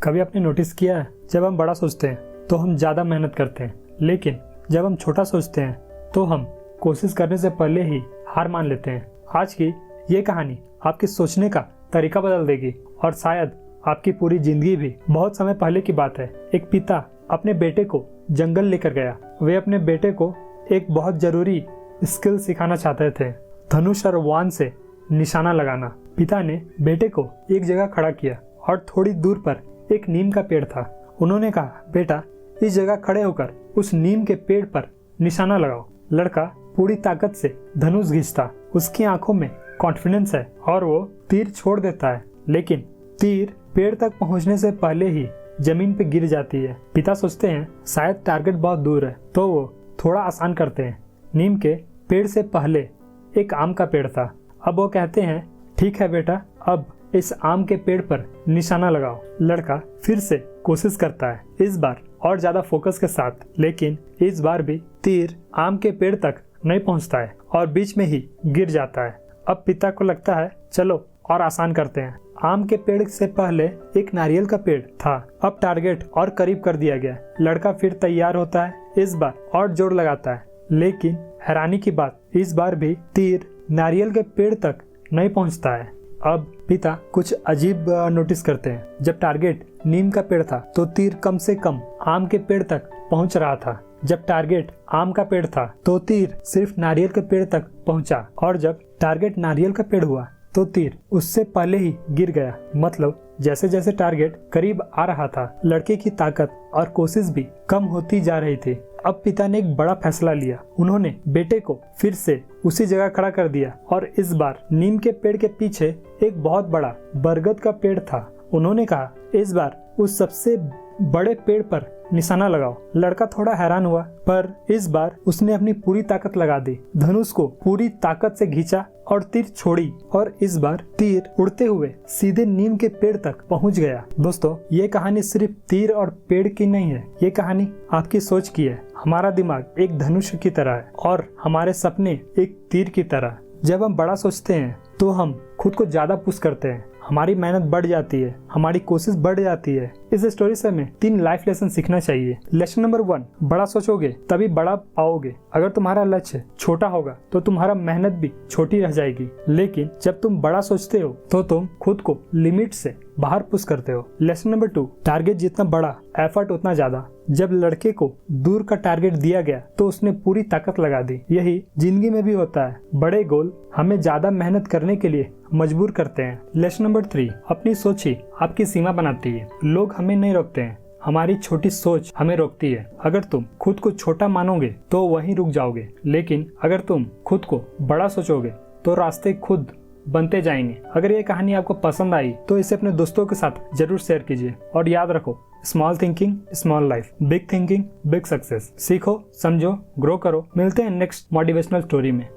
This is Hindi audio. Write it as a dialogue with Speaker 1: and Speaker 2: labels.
Speaker 1: कभी आपने नोटिस किया है, जब हम बड़ा सोचते हैं तो हम ज़्यादा मेहनत करते हैं, लेकिन जब हम छोटा सोचते हैं तो हम कोशिश करने से पहले ही हार मान लेते हैं। आज की ये कहानी आपके सोचने का तरीका बदल देगी और शायद आपकी पूरी जिंदगी भी। बहुत समय पहले की बात है। एक पिता अपने बेटे को जंगल लेकर गया। वे अपने बेटे को एक बहुत जरूरी स्किल सिखाना चाहते थे, धनुष और वान से निशाना लगाना। पिता ने बेटे को एक जगह खड़ा किया और थोड़ी दूर पर एक नीम का पेड़ था। उन्होंने कहा, बेटा इस जगह खड़े होकर उस नीम के पेड़ पर निशाना लगाओ। लड़का पूरी ताकत से धनुष खींचता। उसकी आंखों में कॉन्फिडेंस है और वो तीर छोड़ देता है, लेकिन तीर पेड़ तक पहुंचने से पहले ही जमीन पे गिर जाती है। पिता सोचते हैं शायद टारगेट बहुत दूर है, तो वो थोड़ा आसान करते हैं। नीम के पेड़ से पहले एक आम का पेड़ था। अब वो कहते हैं, ठीक है बेटा, अब इस आम के पेड़ पर निशाना लगाओ। लड़का फिर से कोशिश करता है, इस बार और ज्यादा फोकस के साथ, लेकिन इस बार भी तीर आम के पेड़ तक नहीं पहुंचता है और बीच में ही गिर जाता है। अब पिता को लगता है, चलो और आसान करते हैं। आम के पेड़ से पहले एक नारियल का पेड़ था। अब टारगेट और करीब कर दिया गया। लड़का फिर तैयार होता है, इस बार और जोर लगाता है, लेकिन हैरानी की बात, इस बार भी तीर नारियल के पेड़ तक नहीं पहुंचता है। अब पिता कुछ अजीब नोटिस करते हैं। जब टारगेट नीम का पेड़ था तो तीर कम से कम आम के पेड़ तक पहुंच रहा था। जब टारगेट आम का पेड़ था तो तीर सिर्फ नारियल के पेड़ तक पहुंचा, और जब टारगेट नारियल का पेड़ हुआ तो तीर उससे पहले ही गिर गया। मतलब जैसे जैसे टारगेट करीब आ रहा था, लड़के की ताकत और कोशिश भी कम होती जा रही थी। अब पिता ने एक बड़ा फैसला लिया। उन्होंने बेटे को फिर से उसी जगह खड़ा कर दिया और इस बार नीम के पेड़ के पीछे एक बहुत बड़ा बरगद का पेड़ था। उन्होंने कहा, इस बार उस सबसे बड़े पेड़ पर निशाना लगाओ। लड़का थोड़ा हैरान हुआ, पर इस बार उसने अपनी पूरी ताकत लगा दी। धनुष को पूरी ताकत से खींचा और तीर छोड़ी, और इस बार तीर उड़ते हुए सीधे नीम के पेड़ तक पहुंच गया। दोस्तों, ये कहानी सिर्फ तीर और पेड़ की नहीं है, ये कहानी आपकी सोच की है। हमारा दिमाग एक धनुष की तरह है और हमारे सपने एक तीर की तरह। जब हम बड़ा सोचते हैं तो हम खुद को ज्यादा पुश करते हैं, हमारी मेहनत बढ़ जाती है, हमारी कोशिश बढ़ जाती है। इस स्टोरी से हमें 3 लाइफ लेसन सीखना चाहिए। लेसन नंबर 1, बड़ा सोचोगे तभी बड़ा पाओगे। अगर तुम्हारा लक्ष्य छोटा होगा तो तुम्हारा मेहनत भी छोटी रह जाएगी, लेकिन जब तुम बड़ा सोचते हो तो तुम खुद को लिमिट से बाहर पुश करते हो। लेसन नंबर 2, टारगेट जितना बड़ा, एफर्ट उतना ज्यादा। जब लड़के को दूर का टारगेट दिया गया तो उसने पूरी ताकत लगा दी। यही जिंदगी में भी होता है। बड़े गोल हमें ज्यादा मेहनत करने के लिए मजबूर करते हैं। लेसन नंबर 3, अपनी सोच ही आपकी सीमा बनाती है। लोग हमें नहीं रोकते हैं, हमारी छोटी सोच हमें रोकती है। अगर तुम खुद को छोटा मानोगे तो वहीं रुक जाओगे, लेकिन अगर तुम खुद को बड़ा सोचोगे तो रास्ते खुद बनते जाएंगे। अगर ये कहानी आपको पसंद आई तो इसे अपने दोस्तों के साथ जरूर शेयर कीजिए और याद रखो, small thinking small life, big thinking big success. सीखो, समझो, ग्रो करो। मिलते हैं नेक्स्ट मोटिवेशनल स्टोरी में।